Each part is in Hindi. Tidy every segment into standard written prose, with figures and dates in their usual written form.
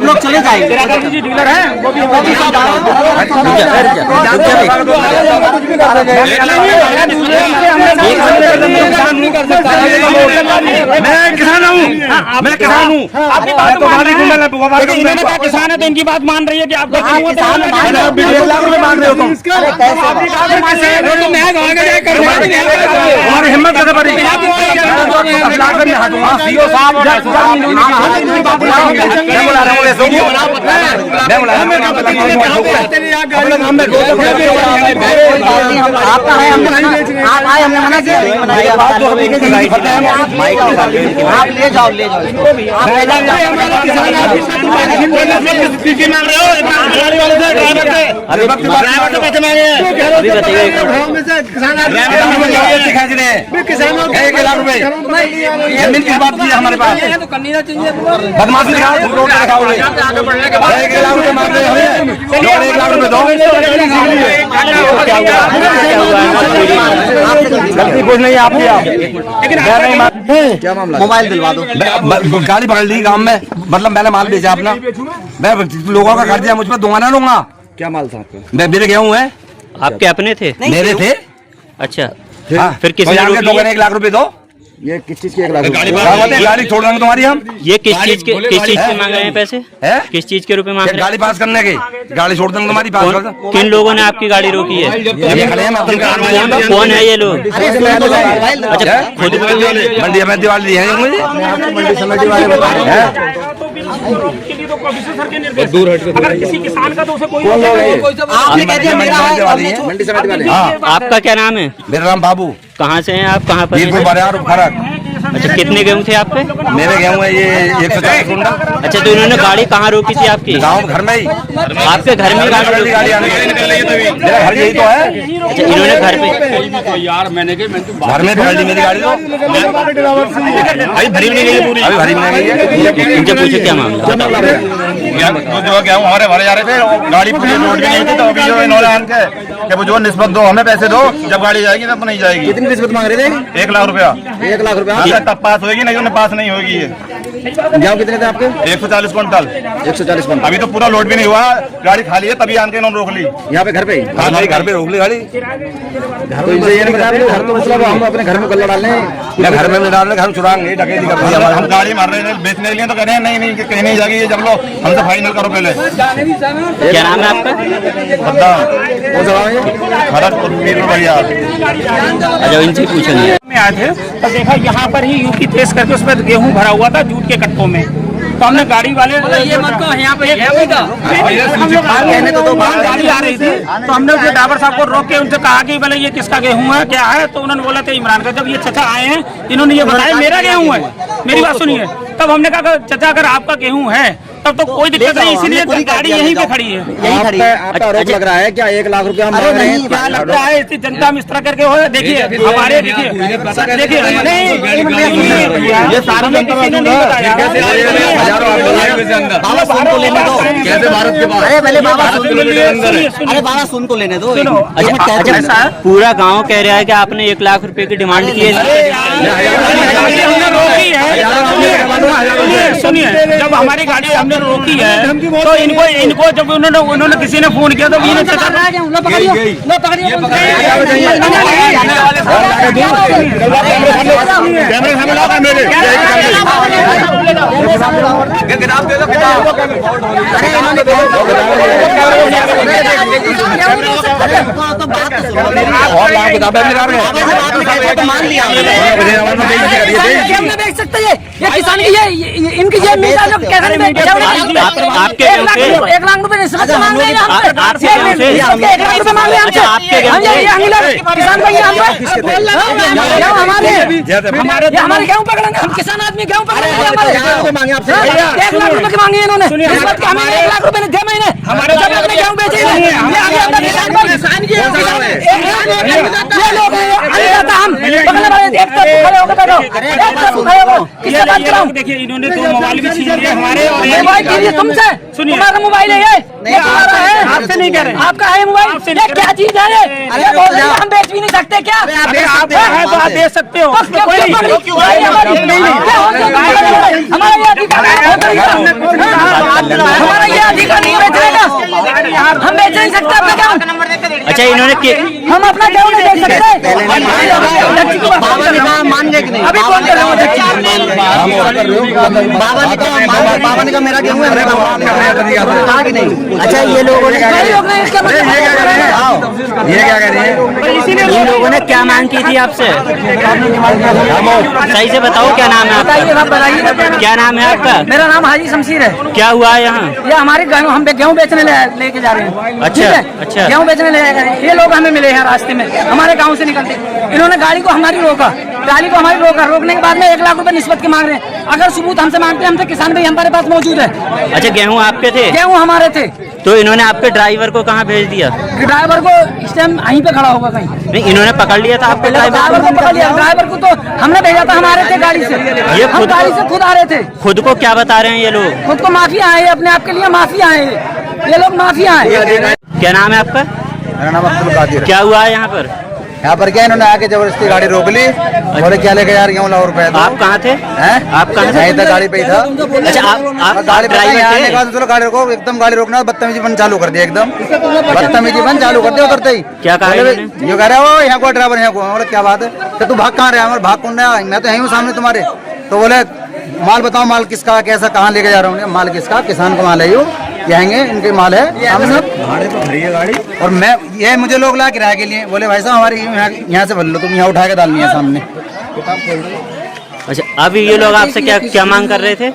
लोग चले जाएंगे। डीलर है वो भी मैं किसान हूँ, मैं किसान हूँ। इन्होंने कहा किसान है तो इनकी बात मान रही है कि आप मांग रहे हो तुम हमारी हिम्मत कैसे बढ़ी? आप ले जाओ ले जाओ बात की हमारे पास बदमाशी कुछ नहीं आपकी क्या मामला? मोबाइल दिलवा दो। गाड़ी पकड़ ली गांव में, मतलब मैंने माल बेचा अपना, मैं लोगों का खर्चा मुझ पर दूंगा ना लूंगा। क्या माल था आपका? मैं मेरे गेहूँ है। आपके अपने थे? मेरे थे। अच्छा फिर किसी ने 1 लाख रुपए दो। ये किस चीज की 1 लाख? गाड़ी छोड़ देंगे तुम्हारी हम। ये किस चीज के मांग रहे हैं पैसे? है किस चीज के रुपए मांग रहे हैं? गाड़ी पास करने के, गाड़ी छोड़ देंगे तुम्हारी पास। किन लोगों ने आपकी गाड़ी रोकी है? कौन है ये लोग? अच्छा खुद मंडी में दिवाली दी है मुझे। दूर हट के किसी किसान का तो उसे कोई मंडी समिति वाले। आपका क्या नाम है? मेरा नाम बाबू। कहाँ से हैं आप? कहाँ पर? अच्छा कितने गेहूँ थे आप पे? मेरे गेहूँ है ये 140 कुंटल। अच्छा तो इन्होंने गाड़ी कहाँ रोकी थी आपकी? गाँव घर में ही। आपके घर में गाड़ी? मेरा घर यही तो है। अच्छा इन्होंने घर पे यार मैंने घर में पकड़ ली मेरी गाड़ी तो अभी भरी नहीं गई पूरी। अभी भरी नहीं गई। इनसे पूछे क्या मामला? जो गेहूँ हमारे भरे जा रहे थे, गाड़ी पूरी लोड भी नहीं थी, तो अभी जो इन्होंने आन के कि वो जो निस्बत दो, हमें पैसे दो, जब गाड़ी जाएगी तब नहीं जाएगी। कितनी निस्बत मांग रहे थे? 1 लाख रुपया। 1 लाख रुपया तब पास होगी, नहीं उन्हें पास नहीं होगी। ये गेहूँ कितने थे आपके? 140 कुंटल। 140 कुंटल। अभी तो पूरा लोड भी नहीं हुआ, गाड़ी खाली है, तभी आन के इन्होंने रोक ली। यहाँ पे घर पे ही? हाँ भाई घर पे रोक ली गाड़ी। तो इनसे ये नहीं बता रहे घर तो मतलब हम अपने घर में गल्ला डालने घर में डालने, घर चुराएंगे, डकैती कर रहे हैं। हम गाड़ी मार रहे हैं बेचने के लिए, तो कह रहे हैं नहीं कहीं नहीं जाएगी ये, जब लो हमसे फाइनल करो पहले। क्या नाम है आपका? कौन सा गाँव है? खड़गपुर बढ़िया। अच्छा इनसे पूछेंगे। में आए थे तो देखा यहाँ पर ही यूपी तेज करके उसमें गेहूं भरा हुआ था जूट के कट्टों में, तो हमने गाड़ी वाले ये मत कहो यहाँ पे गाड़ी आ रही थी, तो हमने उसे ड्राइवर साहब को रोक के उनसे कहा कि भले ये किसका गेहूं है क्या है, तो उन्होंने बोला था इमरान का। जब ये चचा आए हैं इन्होंने ये बताया मेरा गेहूं है, मेरी बात सुनिए, तब हमने कहा चचा अगर आपका गेहूं है तब तो कोई दिक्कत नहीं, इसीलिए गाड़ी यहीं पे खड़ी है। आपका आरोप लग रहा है क्या 1 लाख रुपया? क्या लगता है इतनी जनता में इस तरह करके हो? देखिए हमारे देखिए ये सारी बाबा सुन को लेने दो। कैसे भारत के अरे पहले बाबा सुन को लेने दो। अच्छा पूरा गांव कह रहा है कि आपने 1 लाख रुपए की डिमांड की है। सुनिए जब हमारी गाड़ी हमने रोकी है तो इनको जब उन्होंने किसी ने फोन किया तो देख सकते हैं ये किसान की ये इनकी ये मीडिया जो कैसे 1 लाख रुपए निस्बत मांग रहे हैं हमसे। 1 लाख रुपए मांग रहे हैं हमसे। किसान भाई हमारे गेहूँ पकड़ेंगे, हम किसान आदमी गेहूँ पकड़ेंगे। हमारे 1 लाख रुपए की मांगी है इन्होंने, निस्बत के हमें 1 लाख रुपए ने थे महीने जब अपने गेहूँ बेचे। देखिए इन्होंने 2 मोबाइल भी छीन लिए हमारे। मोबाइल तुमसे, सुनिए मोबाइल है ये तुम्हारा है। आपसे नहीं कह रहे। आपका है मोबाइल, ये क्या चीज है? ये बोल रहे हैं हम बेच भी नहीं सकते क्या? अरे आप है तो आप बेच सकते हो। हमारा ये अधिकार हमारा ये अधिकार नहीं बेचने का, हम बेच नहीं सकते अपना गेहूं। अच्छा इन्होंने हम अपना गेहूं नहीं बेच सकते। मान गए कि नहीं? अभी कौन कर रहा है? बाबा ने कहा मेरा गेहूं है, कहा कि नहीं? अच्छा ये लोगों ने कई लोग ने इसका मतलब ये क्या कह रहे हैं? इन लोगों ने क्या मांग की थी आपसे? सही से बताओ क्या नाम है आपका? बताइए, आप बताइए। क्या नाम है आपका? मेरा नाम हाजी शमशीर है। क्या हुआ है यहाँ? ये हमारे गेहूं हम गेहूं बेचने लेके जा रहे हैं। अच्छा, ठीक है? अच्छा। गेहूं बेचने ले जा रहे हैं। ये लोग हमें मिले हैं रास्ते में, हमारे गांव से निकलते। इन्होंने गाड़ी को हमारी रोका, गाड़ी को हमारी रोका। रोकने के बाद में 1 लाख रुपए निस्बत के मांग रहे हैं। अगर सबूत हमसे मांगते हैं, हमसे किसान भाई हमारे पास मौजूद है। अच्छा गेहूँ आपके थे? गेहूं हमारे थे। तो इन्होंने आपके ड्राइवर को कहाँ भेज दिया? ड्राइवर को इस टाइम यहीं पे खड़ा होगा कहीं। नहीं इन्होंने पकड़ लिया था आपके ड्राइवर को पकड़ लिया। ड्राइवर को तो हमने भेजा था, हमारे थे गाड़ी से। ये हम खुद गाड़ी से खुद आ रहे थे। खुद को क्या बता रहे हैं ये लोग? खुद को माफिया है, अपने आप के लिए माफिया है। ये लोग माफिया है। क्या नाम है आपका? मेरा नाम अब्दुल कादिर। क्या हुआ है यहाँ पर? यहाँ पर क्या इन्होंने आके जबरदस्ती गाड़ी रोक ली। बोले क्या लेके यार गेहूं लाओ रुपए। आप कहाँ थे? आप कहाँ थे? नहीं था, गाड़ी पे ही था। अच्छा आप गाड़ी ड्राइवर थे? चलो गाड़ी रोको, एकदम गाड़ी रोकना, बदतमीजी बन चालू कर दिया, एकदम बदतमीजी बन चालू कर दिया उतरते ही। क्या कहा बोले, इन्होंने? ये कह रहा है वो यहाँ को ड्राइवर यहाँ को। बोले क्या बात है? तो तू भाग कहाँ रहा है? भाग कौन रहा है? मैं तो यहीं हूँ सामने तुम्हारे। तो बोले माल बताओ, माल किसका, कैसा, कहाँ लेके जा रहा हूँ? माल किसका? किसान का माल है, यो यहेंगे इनके माल है सामने भाड़े पे खड़ी है गाड़ी। और मैं ये मुझे लोग ला किराए के लिए। बोले भाई साहब हमारी यहाँ से भर लो, तुम यहाँ उठा के डालनी है सामने। अच्छा अभी ये लोग आपसे क्या क्या मांग कर रहे थे?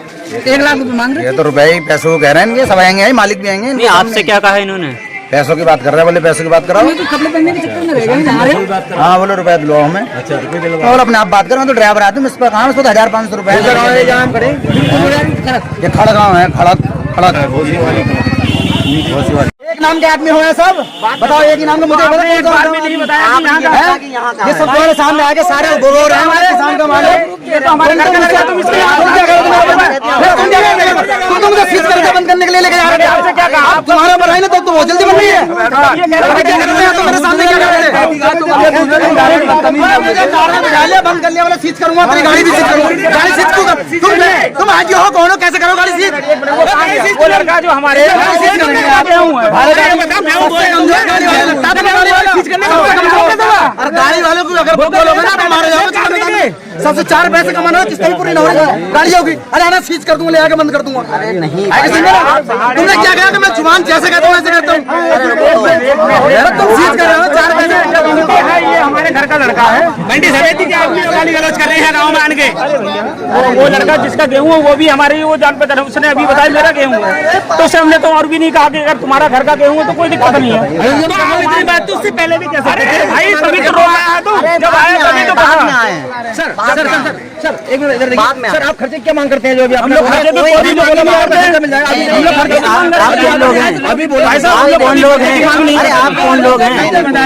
1 लाख रुपए मांग रहे। ये तो रुपए ही पैसों को कह रहे हैं, इनके सब आएंगे, मालिक भी आएंगे। नहीं आपसे क्या कहा इन्होंने? पैसों की बात कर रहे हैं। बोले पैसों की बात कराओ। तो कपड़े पहनने के चक्कर में रहेगा नहीं हमारे। हाँ बोलो रुपए दिलवाओ हमें। और अपने आप बात करो, तो ड्राइवर आते इस पर कहाँ, उसको 1500 रुपए। ये खड़गांव है, एक नाम के आदमी हो सब। बताओ एक ही नाम का मुझे एक बार भी नहीं बताया कि यहाँ का ये सब तुम्हारे सामने आके सारे बोल रहे हैं हमारे किसान का माल है। ये तो हमारे घर का लड़का, तुम इसके तुम मुझे फीस करके बंद करने के लिए लेके जा रहे हैं। क्या कहा? आप तुम्हारा बनाई ना तो बहुत जल्दी बन रही है। क्या कर रहे हैं तुम मेरे सामने? क्या कर रहे हैं? बंद कर लिया, वाला सीज करूंगा, तेरी गाड़ी भी सीज करूंगा। गाड़ी सीज क्यों? तुम आज हो कौन हो, कैसे करो गाड़ी सीज? वो लड़का जो हमारे गाड़ी वालों को अगर बोलोगे ना तो मारे जाओगे। सबसे 4 पैसे कमाना किसका भी पूरी ना होगी गाड़ी होगी। अरे आना सीज कर दूंगा, ले आके बंद कर दूंगा। अरे नहीं तुमने क्या कहा कि मैं जुबान जैसे कहता हूँ वैसे करता हूँ। तुम सीज कर रहे हो 4 पैसे। ये हमारे घर का लड़का है, मंडी समिति के आदमी गाली गलौज कर रहे हैं गाँव में आन के। वो लड़का जिसका गेहूँ है वो भी हमारे वो जान पहचान, उसने अभी बताया मेरा गेहूँ है। तो उससे हमने तो और भी नहीं कहा कि अगर तुम्हारा घर का गेहूँ है तो कोई दिक्कत नहीं है। बात तो उससे पहले भी कैसे भाई, तभी तो रोया तो जब आया तभी तो कहा। सर एक मिनट इधर देखिए। सर आप खर्चे क्या मांग करते हैं? जो अभी हम लोग खर्चे तो कोई भी लोग मिल जाएगा। हम लोग खर्चे अभी बोलो भाई साहब कौन लोग हैं? अरे आप कौन लोग हैं?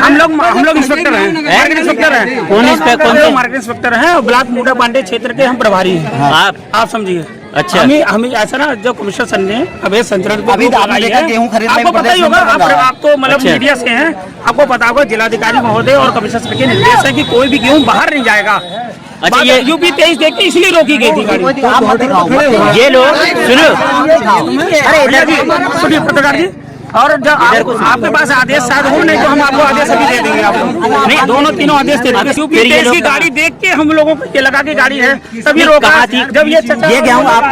हम लोग इंस्पेक्टर हैं, मार्केट इंस्पेक्टर हैं। कौन इंस्पेक्टर? मार्केट इंस्पेक्टर हैं और ब्लॉक मूडा पांडे क्षेत्र के हम प्रभारी हैं। आप समझिए। अच्छा हमें ऐसा ना, जो कमिश्नर सर ने अवैध संचरण पे अभी रोक आपने लगाई देखा है, गेहूं खरीदने आपको में पता ही होगा। प्रदेश आप तो मतलब अच्छा। मीडिया से हैं, आपको पता होगा जिलाधिकारी महोदय और कमिश्नर सर के निर्देश है कि कोई भी गेहूं बाहर नहीं जाएगा। अच्छा ये यूपी 23 देख के इसलिए रोकी गई थी गाड़ी। ये लोग सुनो, सुनिए पत्रकार जी, और जब आपके पास आदेश शायद हो, नहीं तो हम आपको आदेश अभी दे देंगे। आपको नहीं, दोनों तीनों आदेश दे देंगे। यूपी 23 की गाड़ी देख के हम लोगों को ये लगा कि गाड़ी है, तभी रोका थी। जब ये गेहूँ आप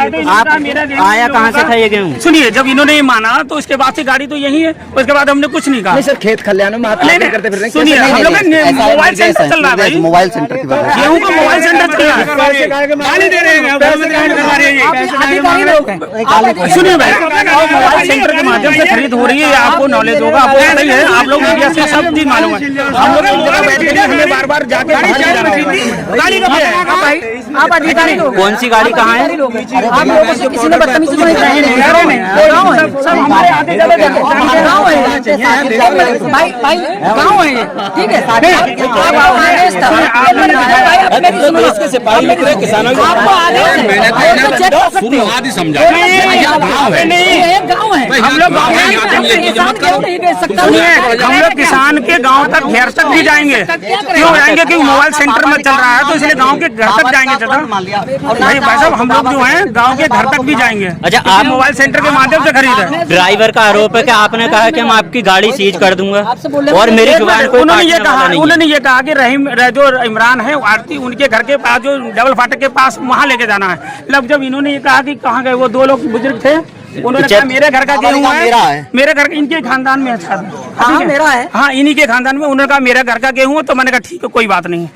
आया कहाँ से था ये गेहूँ? सुनिए, जब इन्होंने ये माना तो इसके बाद से गाड़ी तो यही है, उसके बाद हमने कुछ नहीं कहा। सर खेत खलिहानों में करते फिर सुनिए, हम लोग मोबाइल सेंटर चल रहा है, मोबाइल सेंटर की बात गेहूँ का मोबाइल सेंटर चल रहा है। सुनिए भाई, मोबाइल सेंटर के माध्यम से खरीद हो रही है, आपको नॉलेज होगा, आपको पता ही है। आप लोग मीडिया से सब चीज मालूम है। हम लोग एक जगह बैठ के हमें बार-बार जाके गाड़ी आप अधिकारी लोग, कौन सी गाड़ी कहाँ है? आप लोगों से किसी ने बदतमीजी तो नहीं कराई है? हमारे आते जाते गाँव है भाई भाई गाँव है ये, ठीक है। इसके सिपाही लिख रहे किसानों के आपको आदेश है, चेक कर सकते हो। आदि समझा गाँव है, हम लोग गाँव किसान क्यों नहीं बेच सकता? हम लोग किसान के गांव तक घर तक भी जाएंगे। क्यों जाएंगे? क्योंकि मोबाइल सेंटर में चल रहा है, तो इसलिए गांव के घर तक जाएंगे। चाचा नहीं भाई साहब, हम लोग जो हैं गांव के घर तक भी जाएंगे। अच्छा, आप मोबाइल सेंटर के माध्यम से खरीद है। ड्राइवर का आरोप है कि आपने कहा कि मैं आपकी गाड़ी सीज कर दूंगा और मेरी जुबान को उन्होंने ये कहा कि रहीम जो इमरान है आरती उनके घर के पास जो डबल फाटक के पास वहाँ लेके जाना है। मतलब जब इन्होंने ये कहा कि कहाँ गए वो दो लोग बुजुर्ग थे, उन्होंने कहा मेरे घर का गेहूं है, मेरे घर इनके खानदान में है। हाँ मेरा है, हाँ इन्हीं के खानदान में। उन्होंने कहा मेरे घर का गेहूं है, तो मैंने कहा ठीक है कोई बात नहीं।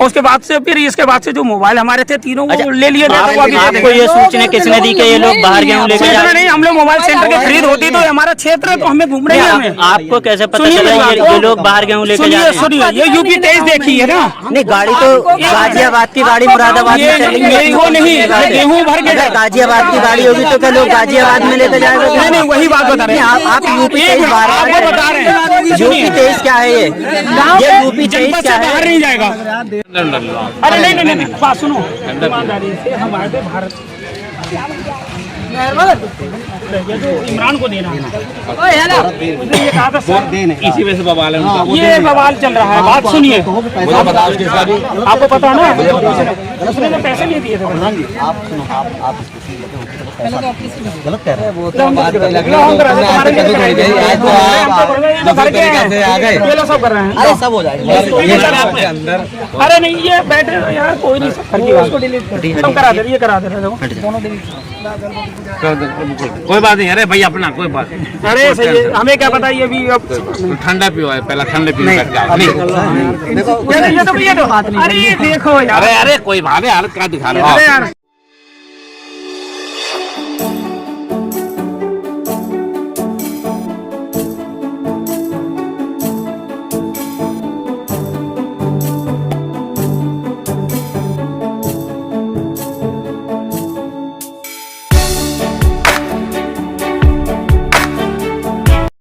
और उसके बाद से फिर इसके बाद से जो मोबाइल हमारे थे तीनों वो ले लिए। आपको ये सूचना किसने दी कि ये लोग बाहर गेहूं लेके जा रहे हैं? नहीं, हम लोग मोबाइल सेंटर की खरीद होती तो हमारा क्षेत्र है, तो हमें घूम रहे हैं। हमें आपको कैसे पता चला ये लोग बाहर गेहूं लेके जा रहे हैं? सुनिए, ये यूपी 23 देखी है ना? नहीं, गाड़ी तो गाजियाबाद की गाड़ी मुरादाबाद में चलेंगी। वो नहीं, गेहूं भर के गाजियाबाद की गाड़ी होगी तो क्या लोग गाजियाबाद में लेकर जाएंगे? नहीं, वही बात बता रहे हैं आप यूपी 23 आपको बता रहे हैं। यूपी 23 क्या है? ये यूपी 23 क्या है? बाहर नहीं जाएगा। अरे नहीं, बात सुनो, ईमानदारी से हम आए थे भारत, ये जो इमरान को देना है, उसने ये कहा था सर, इसी वजह से बवाल है उनका। ये बवाल चल रहा है। बात सुनिए, आपको पता है ना, उसने तो पैसे नहीं दिए थे। गलत कह रहे हैं वो तो बात कर रहे हैं, ये लोग सब कर रहे हैं। अरे सब हो जाएगा अंदर। अरे नहीं, ये बैठे यार, कोई नहीं सब करा दे, ये करा दे रहे दोनों कोई बात नहीं, अरे भाई अपना कोई बात नहीं। अरे सही है, हमें क्या पता ये भी अब ठंडा पियो है, पहला ठंडा पियो करके आओ। ये तो अरे ये देखो यार, अरे कोई बात है, हालत क्या दिखा रहे हो अरे यार